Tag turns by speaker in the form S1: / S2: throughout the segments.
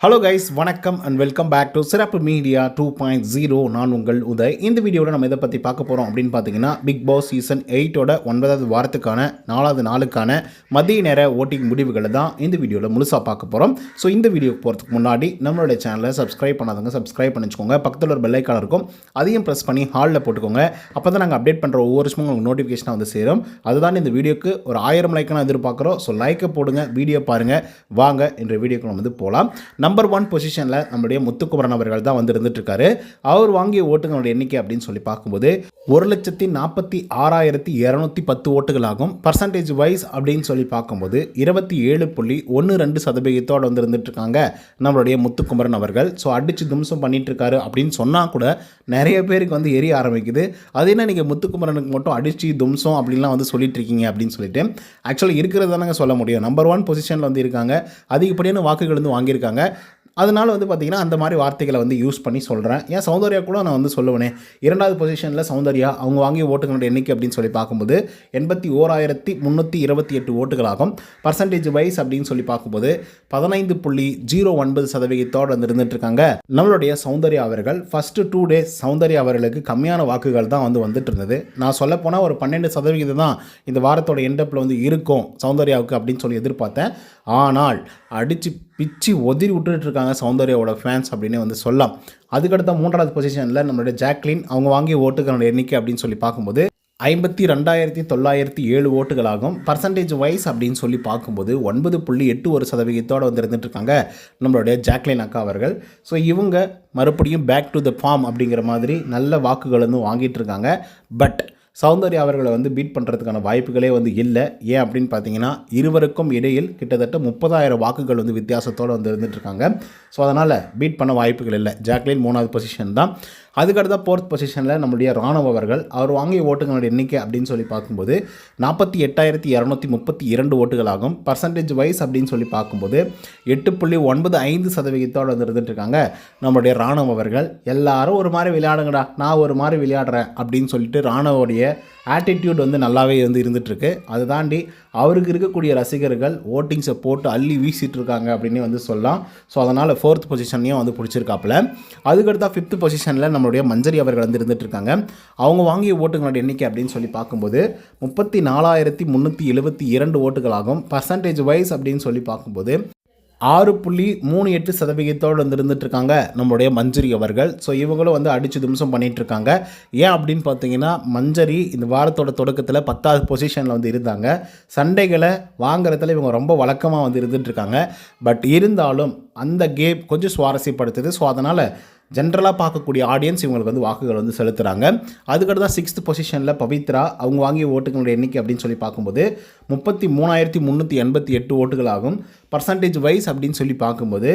S1: Hello guys, வணக்கம் and welcome back to சிறப்பு media 2.0. நான் உங்கள் உதய். இந்த வீடியோவில் நம்ம இதை பற்றி பார்க்க போகிறோம் அப்படின்னு பார்த்தீங்கன்னா, பிக் பாஸ் சீசன் 8ஓட 9வது வாரத்துக்கான 4வது நாளுக்கான மதிய நேர ஓட்டிங் முடிவுகளை தான் இந்த வீடியோவில் முழுசாக பார்க்க போகிறோம். ஸோ இந்த வீடியோக்கு போகிறதுக்கு முன்னாடி நம்மளுடைய சேனலை சப்ஸ்கிரைப் பண்ணாதவங்க சப்ஸ்கிரைப் பண்ணிச்சுக்கோங்க. பக்கத்தில் ஒரு பெல் ஐக்கான் இருக்கும், அதையும் ப்ரெஸ் பண்ணி ஹாலில் போட்டுக்கோங்க. அப்போ தான் நாங்கள் அப்டேட் பண்ணுற ஒவ்வொரு விஷயமும் உங்களுக்கு நோட்டிஃபிகேஷனாக வந்து சேரும். அதுதான் இந்த வீடியோக்கு ஒரு 1000 லைக்கான எதிர்பார்க்குறோம். ஸோ லைக்கை போடுங்க, வீடியோ பாருங்கள். வாங்க இன்றைய வீடியோக்கு நம்ம வந்து போகலாம். நம்பர் 1 பொசிஷனில் நம்மளுடைய முத்துக்குமரன் அவர்கள் தான் வந்து இருந்துட்டு இருக்காரு. அவர் வாங்கிய ஓட்டுகளுடைய எண்ணிக்கை அப்படின்னு சொல்லி பார்க்கும்போது 1,46,210 ஓட்டுகளாகும். பர்சன்டேஜ் வைஸ் அப்படின்னு சொல்லி பார்க்கும்போது 27.12% வந்து இருந்துட்டு இருக்காங்க நம்மளுடைய முத்துக்குமரன் அவர்கள். ஸோ அடிச்சு தும்சம் பண்ணிட்டு இருக்காரு அப்படின்னு சொன்னால் கூட நிறைய பேருக்கு வந்து எரிய ஆரம்பிக்குது. அது என்ன நீங்கள் முத்துக்குமரனுக்கு மட்டும் அடிச்சு தும்சம் அப்படின்லாம் வந்து சொல்லிட்டு இருக்கீங்க அப்படின்னு சொல்லிட்டு ஆக்சுவலாக இருக்கிறது தானங்க சொல்ல முடியும். நம்பர் 1 பொசிஷனில் வந்து இருக்காங்க, அதிகப்படியான வாக்குகள் வந்து வாங்கியிருக்காங்க. அதனால் வந்து பார்த்திங்கன்னா அந்த மாதிரி வார்த்தைகளை வந்து யூஸ் பண்ணி சொல்கிறேன். ஏன் சௌந்தர்யா கூட நான் வந்து சொல்லுவேனே, 2வது பொசிஷனில் சௌந்தர்யா அவங்க வாங்கிய ஓட்டுகளுடைய எண்ணிக்கை அப்படின்னு சொல்லி பார்க்கும்போது 81,328 ஓட்டுகளாகும். பர்சன்டேஜ் வைஸ் அப்படின்னு சொல்லி பார்க்கும்போது 15.09% வந்து இருந்துகிட்ருக்காங்க நம்மளுடைய சௌந்தர்யா அவர்கள். ஃபஸ்ட்டு 2 டேஸ் சௌந்தர்யா அவர்களுக்கு கம்மியான வாக்குகள் தான் வந்துட்டு இருந்தது. நான் சொல்ல போனால் ஒரு 12% தான் இந்த வாரத்தோட எண்டப்பில் வந்து இருக்கும் சௌந்தர்யாவுக்கு அப்படின்னு சொல்லி எதிர்பார்த்தேன். ஆனால் அடித்து பிச்சு ஒதிரி விட்டுட்டு இருக்காங்க சௌந்தர்யாவோட ஃபேன்ஸ் அப்படின்னு வந்து சொல்லலாம். அதுக்கடுத்த 3வது பொசிஷனில் நம்மளுடைய ஜாக்லின் அவங்க வாங்கிய ஓட்டுகளோட எண்ணிக்கை அப்படின்னு சொல்லி பார்க்கும்போது 52,907 ஓட்டுகளாகும். பர்சன்டேஜ் வைஸ் அப்படின்னு சொல்லி பார்க்கும்போது 9.81% வந்து இருந்துகிட்ருக்காங்க நம்மளுடைய ஜாக்லின் அக்கா அவர்கள். ஸோ இவங்க மறுபடியும் பேக் டு த ஃபார்ம் அப்படிங்கிற மாதிரி நல்ல வாக்குகள் வந்து வாங்கிட்டு இருக்காங்க. பட் சௌந்தர்யா அவர்களை வந்து பீட் பண்ணுறதுக்கான வாய்ப்புகளே வந்து இல்லை. ஏன் அப்படின்னு பார்த்தீங்கன்னா, இருவருக்கும் இடையில் கிட்டத்தட்ட 30,000 வாக்குகள் வந்து வித்தியாசத்தோடு வந்து இருந்துகிட்ருக்காங்க. ஸோ அதனால் பீட் பண்ண வாய்ப்புகள் இல்லை. ஜாக்லின் 3வது பொசிஷன் தான். அதுக்கடுத்த 4th பொசிஷனில் நம்மளுடைய ராணுவ அவர்கள். அவர் வாங்கிய ஓட்டுகளோட எண்ணிக்கை அப்படின்னு சொல்லி பார்க்கும்போது 48,232 ஓட்டுகளாகும். பர்சன்டேஜ் வைஸ் அப்படின்னு சொல்லி பார்க்கும்போது 8.95% வந்து இருந்துகிட்ருக்காங்க நம்மளுடைய ராணுவ அவர்கள். எல்லாரும் ஒரு மாதிரி விளையாடுங்கடா, நான் ஒரு மாதிரி விளையாடுறேன் அப்படின்னு சொல்லிட்டு ராணுவோடைய ஆட்டிடியூட் வந்து நல்லாவே வந்து இருந்துகிட்ருக்கு. அதை தாண்டி அவருக்கு இருக்கக்கூடிய ரசிகர்கள் ஓட்டிங்ஸை போட்டு அள்ளி வீசிட்டு இருக்காங்க அப்படின்னு வந்து சொல்லலாம். ஸோ அதனால் 4th பொசிஷன்லையும் வந்து பிடிச்சிருக்காப்புல. அதுக்கடுத்தா 5th பொசிஷனில் நம்மளுடைய மஞ்சரி அவர்கள் வந்து இருந்துகிட்ருக்காங்க. அவங்க வாங்கிய ஓட்டுகளோட எண்ணிக்கை அப்படின்னு சொல்லி பார்க்கும்போது 34,372 ஓட்டுகளாகும். பர்சன்டேஜ் வைஸ் அப்படின்னு சொல்லி பார்க்கும்போது 6.38% வந்து இருந்துகிட்ருக்காங்க நம்மளுடைய மஞ்சரி அவர்கள். ஸோ இவங்களும் வந்து அடித்து தும்சம் பண்ணிகிட்ருக்காங்க. ஏன் அப்படின்னு பார்த்தீங்கன்னா, மஞ்சரி இந்த வாரத்தோட தொடக்கத்தில் 10வது பொசிஷனில் வந்து இருந்தாங்க. சண்டைகளை வாங்குறதுல இவங்க ரொம்ப வழக்கமாக வந்து இருந்துகிட்ருக்காங்க. பட் இருந்தாலும் அந்த கேம் கொஞ்சம் சுவாரஸ்யப்படுத்துது. ஸோ அதனால் ஜென்ரலாக பார்க்கக்கூடிய ஆடியன்ஸ் இவங்களுக்கு வந்து வாக்குகள் வந்து செலுத்துகிறாங்க. அதுக்கடுத்து தான் 6th பொசிஷனில் பவித்ரா அவங்க வாங்கிய ஓட்டுகளுடைய எண்ணிக்கை அப்படின்னு சொல்லி பார்க்கும்போது 33,388 ஓட்டுகளாகும். பர்சன்டேஜ் வைஸ் அப்படின்னு சொல்லி பார்க்கும்போது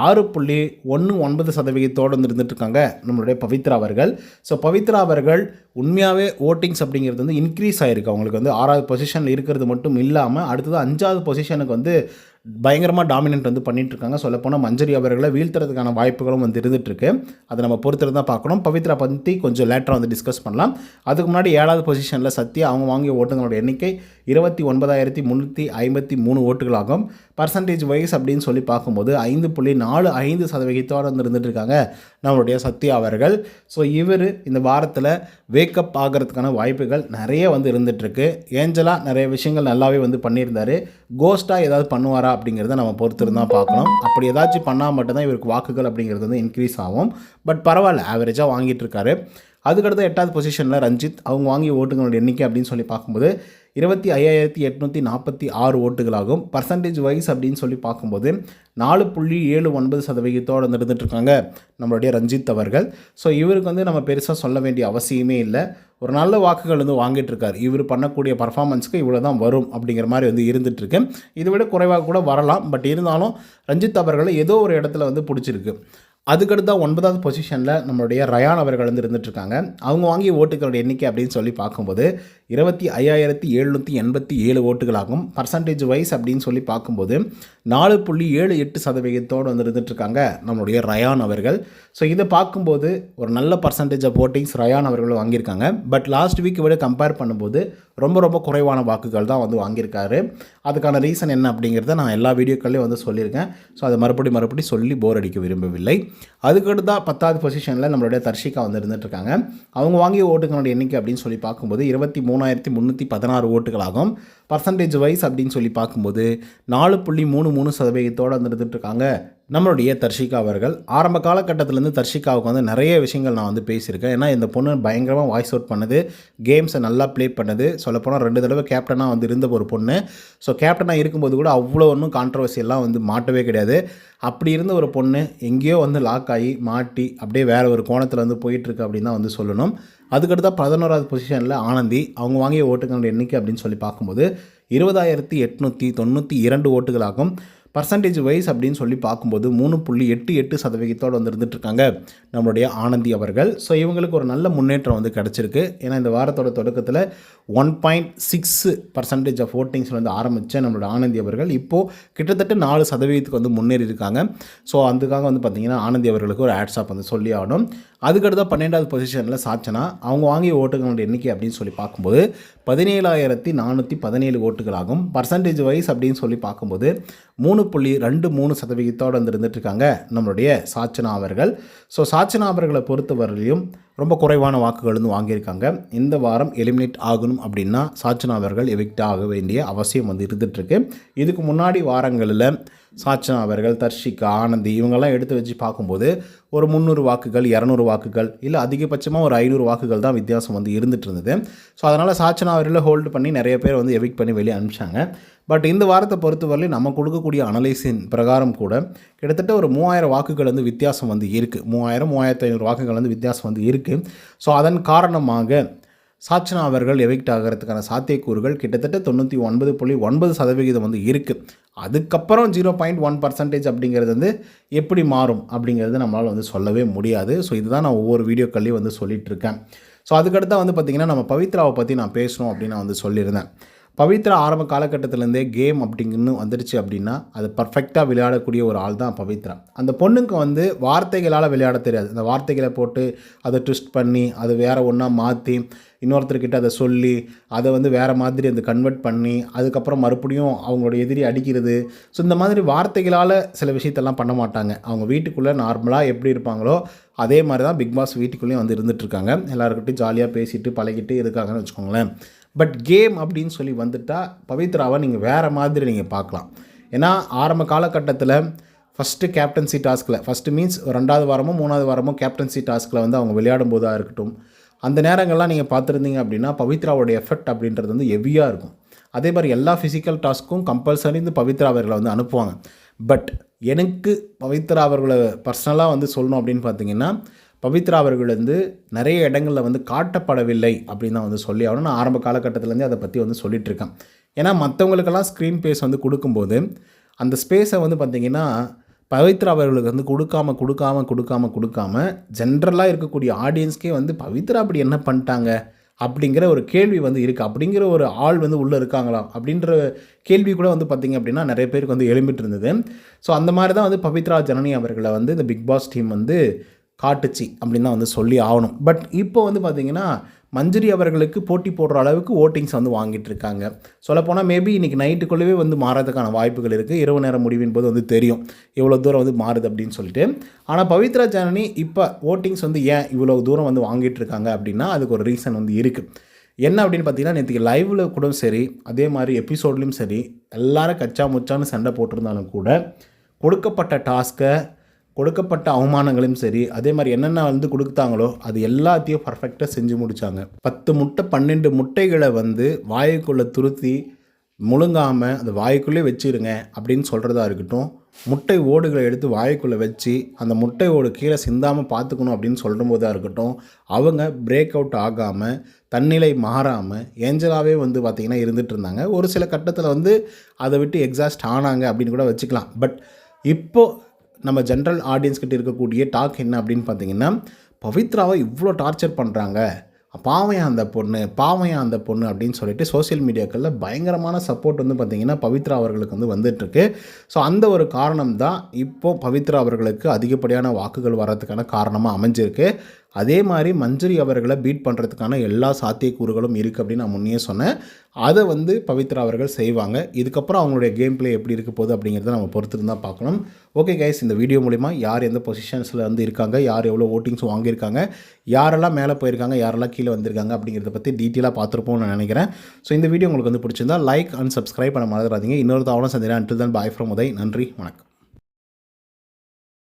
S1: 6.19% வந்து இருந்துகிட்ருக்காங்க நம்மளுடைய பவித்ரா அவர்கள். ஸோ பவித்ரா அவர்கள் உண்மையாகவே ஓட்டிங்ஸ் அப்படிங்கிறது வந்து இன்க்ரீஸ் ஆகிருக்கு. அவங்களுக்கு வந்து 6வது பொசிஷனில் இருக்கிறது மட்டும் இல்லாமல் அடுத்தது 5வது பொசிஷனுக்கு வந்து பயங்கரமாக டாமினன்ட் வந்து பண்ணிகிட்ருக்காங்க. சொல்லப்போனால் மஞ்சரி அவர்களை வீழ்த்துறதுக்கான வாய்ப்புகளும் வந்து இருந்துகிட்ருக்கு. அதை நம்ம பொறுத்து தான் பார்க்கணும். பவித்ரா பற்றி கொஞ்சம் லேட்டராக வந்து டிஸ்கஸ் பண்ணலாம். அதுக்கு முன்னாடி 7வது பொசிஷனில் சத்யா அவங்க வாங்கிய ஓட்டுகளோட எண்ணிக்கை 29,353 ஓட்டுகளாகும். பர்சன்டேஜ் வைஸ் அப்படின்னு சொல்லி பார்க்கும்போது 5.45% வந்து இருந்துகிட்ருக்காங்க நம்மளுடைய சத்யா அவர்கள். ஸோ இவர் இந்த வாரத்தில் வேக்கப் ஆகிறதுக்கான வாய்ப்புகள் நிறைய வந்து இருந்துகிட்ருக்கு. ஏஞ்சலாக நிறைய விஷயங்கள் நல்லாவே வந்து பண்ணியிருந்தார். கோஸ்ட்டாக ஏதாவது பண்ணுவாரா அப்படிங்கிறத நம்ம பொறுத்து தான் பார்க்கணும். அப்படி ஏதாச்சும் பண்ணால் மட்டும்தான் இவருக்கு வாக்குகள் அப்படிங்கிறது வந்து இன்க்ரீஸ் ஆகும். பட் பரவாயில்ல, ஆவரேஜாக வாங்கிட்டு இருக்காரு. அதுக்கடுத்து 8வது பொசிஷனில் ரஞ்சித் அவங்க வாங்கிய ஓட்டுகளோட எண்ணிக்கை அப்படின்னு சொல்லி பார்க்கும்போது 25,846 ஓட்டுகளாகும். பர்சன்டேஜ் வைஸ் அப்படின்னு சொல்லி பார்க்கும்போது 4.79% வந்து இருந்துகிட்ருக்காங்க நம்மளுடைய ரஞ்சித் அவர்கள். ஸோ இவருக்கு வந்து நம்ம பெருசாக சொல்ல வேண்டிய அவசியமே இல்லை. ஒரு நல்ல வாக்குகள் வந்து வாங்கிட்டு இருக்கார். இவர் பண்ணக்கூடிய பர்ஃபார்மன்ஸ்க்கு இவ்வளோ தான் வரும் அப்படிங்கிற மாதிரி வந்து இருந்துகிட்ருக்கு. இதை விட குறைவாக கூட வரலாம். பட் இருந்தாலும் ரஞ்சித் அவர்களை ஏதோ ஒரு இடத்துல வந்து பிடிச்சிருக்கு. அதுக்கடுத்தா 9வது பொசிஷனில் நம்மளுடைய ரயான் அவர்கள் வந்து இருந்துகிட்ருக்காங்க. அவங்க வாங்கிய ஓட்டுகளோட எண்ணிக்கை அப்படின்னு சொல்லி பார்க்கும்போது 25,787 ஓட்டுகளாகும். பர்சன்டேஜ் வைஸ் அப்படின்னு சொல்லி பார்க்கும்போது 4.78% வந்து இருந்துகிட்ருக்காங்க நம்மளுடைய ரயான் அவர்கள். ஸோ இதை பார்க்கும்போது ஒரு நல்ல பர்சன்டேஜ் ஆஃப் ஓட்டிங்ஸ் ரயான் அவர்கள் வாங்கியிருக்காங்க. பட் லாஸ்ட் வீக் விட கம்பேர் பண்ணும்போது ரொம்ப குறைவான வாக்குகள் தான் வந்து வாங்கியிருக்காரு. அதுக்கான ரீசன் என்ன அப்படிங்கிறத நான் எல்லா வீடியோக்கள்லேயும் வந்து சொல்லியிருக்கேன். ஸோ அதை மறுபடி சொல்லி போர் அடிக்க விரும்பவில்லை. அதுக்கடுத்தா 10வது பொசிஷனில் நம்மளுடைய தர்ஷிகா வந்து இருந்துகிட்ருக்காங்க. அவங்க வாங்கிய ஓட்டுகளோட எண்ணிக்கை அப்படின்னு சொல்லி பார்க்கும்போது 23,316 ஓட்டுகளாகும். பர்சன்டேஜ் வைஸ் அப்படின்னு சொல்லி பார்க்கும்போது 4.33% வந்து இருந்துகிட்ருக்காங்க நம்மளுடைய தர்ஷிகா அவர்கள். ஆரம்ப காலகட்டத்திலேருந்து தர்ஷிகாவுக்கு வந்து நிறைய விஷயங்கள் நான் வந்து பேசியிருக்கேன். ஏன்னா இந்த பொண்ணு பயங்கரமாக வாய்ஸ் அவுட் பண்ணுது, கேம்ஸை நல்லா ப்ளே பண்ணுது. சொல்லப்போனால் 2 தடவை கேப்டனாக வந்து இருந்த ஒரு பொண்ணு. ஸோ கேப்டனாக இருக்கும்போது கூட அவ்வளோ ஒன்றும் கான்ட்ரவர்சியெல்லாம் வந்து மாட்டவே கிடையாது. அப்படி இருந்த ஒரு பொண்ணு எங்கேயோ வந்து லாக் ஆகி மாட்டி அப்படியே வேறு ஒரு கோணத்தில் வந்து போயிட்டுருக்கு அப்படின்னு தான் வந்து சொல்லணும். அதுக்கடுத்தா 11வது பொசிஷனில் ஆனந்தி. அவங்க வாங்கிய ஓட்டுகளோட எண்ணிக்கை அப்படின்னு சொல்லி பார்க்கும்போது 20,892 ஓட்டுகளாகும். பர்சன்டேஜ் வைஸ் அப்படின்னு சொல்லி பார்க்கும்போது 3.88% வந்து இருந்துகிட்ருக்காங்க நம்மளுடைய ஆனந்தி அவர்கள். ஸோ இவங்களுக்கு ஒரு நல்ல முன்னேற்றம் வந்து கிடச்சிருக்கு. ஏன்னா இந்த வாரத்தோட தொடக்கத்தில் 1.6% ஆஃப் ஓட்டிங்ஸ் வந்து ஆரம்பித்த நம்மளோட ஆனந்தி அவர்கள் இப்போது கிட்டத்தட்ட 4% வந்து முன்னேறி இருக்காங்க. ஸோ அதுக்காக வந்து பார்த்திங்கன்னா ஆனந்தி அவர்களுக்கு ஒரு ஆட்ஸ்ஆப் வந்து சொல்லி ஆகணும். அதுக்கடுத்த 12வது பொசிஷனில் சாச்சனா. அவங்க வாங்கிய ஓட்டுகளோட எண்ணிக்கை அப்படின்னு சொல்லி பார்க்கும்போது 17,417 ஓட்டுகளாகும். பர்சன்டேஜ் வைஸ் அப்படின்னு சொல்லி பார்க்கும்போது 3.23% வந்து இருந்துகிட்ருக்காங்க நம்மளுடைய சாச்சனா அவர்கள். ஸோ சாச்சனா அவர்களை பொறுத்தவரையிலையும் ரொம்ப குறைவான வாக்குகள் வந்து வாங்கியிருக்காங்க. இந்த வாரம் எலிமினேட் ஆகணும் அப்படின்னா சாச்சனா அவர்கள் எவிக்ட் ஆக வேண்டிய அவசியம் வந்து இருந்துகிட்ருக்கு. இதுக்கு முன்னாடி வாரங்களில் சாச்சனா அவர்கள், தர்ஷிகா, ஆனந்தி இவங்கெல்லாம் எடுத்து வச்சு பார்க்கும்போது ஒரு 300 வாக்குகள், 200 வாக்குகள், இல்லை அதிகபட்சமாக ஒரு 500 வாக்குகள் தான் வித்தியாசம் வந்து இருந்துகிட்டு இருந்தது. ஸோ அதனால் சாச்சனா அவர்களை ஹோல்டு பண்ணி நிறைய பேர் வந்து எவிக்ட் பண்ணி வெளியே அனுப்பிச்சாங்க. பட் இந்த வாரத்தை பொறுத்தவரையிலும் நம்ம கொடுக்கக்கூடிய அனலைஸின் பிரகாரம் கூட கிட்டத்தட்ட ஒரு 3000 வாக்குகள் வந்து வித்தியாசம் வந்து இருக்குது. 3,500 வாக்குகள் வந்து வித்தியாசம் வந்து இருக்குது. ஸோ அதன் காரணமாக சாச்சனா அவர்கள் எவிக்ட் ஆகிறதுக்கான சாத்தியக்கூறுகள் கிட்டத்தட்ட 99.9% வந்து இருக்குது. அதுக்கப்புறம் 0.1% அப்படிங்கிறது வந்து எப்படி மாறும் அப்படிங்கிறது நம்மளால் வந்து சொல்லவே முடியாது. ஸோ இதுதான் நான் ஒவ்வொரு வீடியோக்கள்லையும் வந்து சொல்லிகிட்ருக்கேன். ஸோ அதுக்கடுத்து வந்து பார்த்திங்கன்னா நம்ம பவித்ராவை பற்றி நான் பேசணும் அப்படின்னு நான் வந்து சொல்லியிருந்தேன். பவித்ரா ஆரம்ப காலகட்டத்திலேருந்தே கேம் அப்படிங்கன்னு வந்துடுச்சு அப்படின்னா அது பர்ஃபெக்டாக விளையாடக்கூடிய ஒரு ஆள் தான் பவித்ரா. அந்த பொண்ணுக்கு வந்து வார்த்தைகளால் விளையாட தெரியாது. அந்த வார்த்தைகளை போட்டு அதை ட்விஸ்ட் பண்ணி அதை வேறு ஒன்றா மாற்றி இன்னொருத்தர்கிட்ட அதை சொல்லி அதை வந்து வேறு மாதிரி அந்த கன்வெர்ட் பண்ணி அதுக்கப்புறம் மறுபடியும் அவங்களோட எதிரி அடிக்கிறது. ஸோ இந்த மாதிரி வார்த்தைகளால் சில விஷயத்தெல்லாம் பண்ண மாட்டாங்க. அவங்க வீட்டுக்குள்ளே நார்மலாக எப்படி இருப்பாங்களோ அதே மாதிரி தான் பிக் பாஸ் வீட்டுக்குள்ளேயும் வந்து இருந்துகிட்ருக்காங்க. எல்லாருக்கிட்டையும் ஜாலியாக பேசிட்டு பழகிட்டு இருக்காங்கன்னு வச்சுக்கோங்களேன். பட் கேம் அப்படின்னு சொல்லி வந்துட்டால் பவித்ராவை நீங்கள் வேறு மாதிரி நீங்கள் பார்க்கலாம். ஏன்னா ஆரம்ப காலகட்டத்தில் ஃபஸ்ட்டு கேப்டன்சி டாஸ்கில் ஃபஸ்ட்டு மீன்ஸ் 2வது வாரமோ 3வது வாரமோ கேப்டன்சி டாஸ்கில் வந்து அவங்க விளையாடும் போதாக இருக்கட்டும், அந்த நேரங்கள்லாம் நீங்கள் பார்த்துருந்தீங்க அப்படின்னா பவித்ராவோட எஃபெக்ட் அப்படின்றது வந்து ஹெவியாக இருக்கும். அதே மாதிரி எல்லா ஃபிசிக்கல் டாஸ்க்கும் கம்பல்சரி இந்த பவித்ரா அவர்களை வந்து அனுப்புவாங்க. பட் எனக்கு பவித்ரா அவர்களை பர்சனலாக வந்து சொல்லணும் அப்படின்னு பார்த்தீங்கன்னா பவித்ரா அவர்கள் வந்து நிறைய இடங்களில் வந்து காட்டப்படவில்லை அப்படின்னு தான் வந்து சொல்லி ஆகணும். நான் ஆரம்ப காலகட்டத்திலேருந்தே அதை பற்றி வந்து சொல்லிகிட்ருக்கேன். ஏன்னா மற்றவங்களுக்கெல்லாம் ஸ்க்ரீன் ஸ்பேஸ் வந்து கொடுக்கும்போது அந்த ஸ்பேஸை வந்து பார்த்திங்கன்னா பவித்ரா அவர்களுக்கு வந்து கொடுக்காம ஜென்ரலாக இருக்கக்கூடிய ஆடியன்ஸ்க்கே வந்து பவித்ரா அப்படி என்ன பண்ணிட்டாங்க அப்படிங்கிற ஒரு கேள்வி வந்து இருக்குது. அப்படிங்கிற ஒரு ஆள் வந்து உள்ளே இருக்காங்களா அப்படின்ற கேள்வி கூட வந்து பார்த்திங்க அப்படின்னா நிறைய பேருக்கு வந்து எழும்பிட்டு இருந்தது. ஸோ அந்த மாதிரி தான் வந்து பவித்ரா ஜனனி அவர்களை வந்து இந்த பிக் பாஸ் டீம் வந்து காட்டுச்சு அப்படின்னு தான் வந்து சொல்லி ஆகணும். பட் இப்போ வந்து பார்த்திங்கன்னா மஞ்சரி அவர்களுக்கு போட்டி போடுற அளவுக்கு ஓட்டிங்ஸ் வந்து வாங்கிட்டு இருக்காங்க. சொல்லப்போனால் மேபி இன்றைக்கி நைட்டுக்குள்ளேயே வந்து மாறதுக்கான வாய்ப்புகள் இருக்குது. இரவு நேரம் முடிவின் போது வந்து தெரியும் எவ்வளோ தூரம் வந்து மாறுது அப்படின்னு சொல்லிட்டு. ஆனால் பவித்ரா ஜனனி இப்போ ஓட்டிங்ஸ் வந்து ஏன் இவ்வளோ தூரம் வந்து வாங்கிட்டு இருக்காங்க அப்படின்னா அதுக்கு ஒரு ரீசன் வந்து இருக்குது. என்ன அப்படின்னு பார்த்தீங்கன்னா நேற்றுக்கு லைவில் கூட சரி அதே மாதிரி எபிசோட்லேயும் சரி எல்லோரும் கச்சா முச்சான்னு சண்டை போட்டிருந்தாலும் கூட கொடுக்கப்பட்ட டாஸ்க்கை கொடுக்கப்பட்ட அவமானங்களையும் சரி அதே மாதிரி என்னென்ன வந்து கொடுத்தாங்களோ அது எல்லாத்தையும் பர்ஃபெக்டாக செஞ்சு முடித்தாங்க. 10 முட்டை 12 முட்டைகளை வந்து வாய்க்குள்ளே துருத்தி முழுங்காமல் அந்த வாய்க்குள்ளே வச்சுருங்க அப்படின்னு சொல்கிறதா இருக்கட்டும், முட்டை ஓடுகளை எடுத்து வாய்க்குள்ளே வச்சு அந்த முட்டை ஓடு கீழே சிந்தாமல் பார்த்துக்கணும் அப்படின்னு சொல்கிற போதாக இருக்கட்டும், அவங்க பிரேக் அவுட் ஆகாமல் தன்னிலை மாறாமல் ஏஞ்சலாகவே வந்து பார்த்திங்கன்னா இருந்துகிட்டு இருந்தாங்க. ஒரு சில கட்டத்தில் வந்து அதை விட்டு எக்ஸாஸ்ட் ஆனாங்க அப்படின்னு கூட வச்சுக்கலாம். பட் இப்போது நம்ம ஜென்ரல் ஆடியன்ஸ் கிட்ட இருக்கக்கூடிய டாக் என்ன அப்படின்னு பார்த்தீங்கன்னா, பவித்ராவை இவ்வளோ டார்ச்சர் பண்ணுறாங்க, பாவம் ஏன் அந்த பொண்ணு அப்படின்னு சொல்லிட்டு சோஷியல் மீடியாக்களில் பயங்கரமான சப்போர்ட் வந்து பார்த்திங்கன்னா பவித்ரா அவர்களுக்கு வந்து வந்துட்டுருக்கு. ஸோ அந்த ஒரு காரணம் தான் இப்போது பவித்ரா அவர்களுக்கு அதிகப்படியான வாக்குகள் வர்றதுக்கான காரணமாக அமைஞ்சிருக்கு. அதே மாதிரி மஞ்சரி அவர்களை பீட் பண்ணுறதுக்கான எல்லா சாத்தியக்கூறுகளும் இருக்குது அப்படின்னு நான் முன்னே சொன்னேன். அதை வந்து பவித்ரா அவர்கள் செய்வாங்க. இதுக்கப்புறம் அவங்களுடைய கேம் பிளே எப்படி இருக்க போகுது அப்படிங்கிறத நம்ம பொறுத்து தான் பார்க்கணும். ஓகே கைஸ், இந்த வீடியோ மூலிமா யார் எந்த பொசிஷன்ஸில் வந்து இருக்காங்க, யார் எவ்வளோ ஓட்டிங்ஸ் வாங்கியிருக்காங்க, யாரெல்லாம் மேலே போயிருக்காங்க, யாரெல்லாம் கீழே வந்திருக்காங்க அப்படிங்கிறத பற்றி டீட்டெயிலாக பார்த்துருப்போம்னு நான் நினைக்கிறேன். ஸோ இந்த வீடியோ உங்களுக்கு வந்து பிடிச்சிருந்தா லைக் அண்ட் சப்ஸ்கிரைப் பண்ண மறந்துடாதீங்க. இன்னொரு தவணை சந்திக்கிறேன். Until then bye from Uday. நன்றி, வணக்கம்.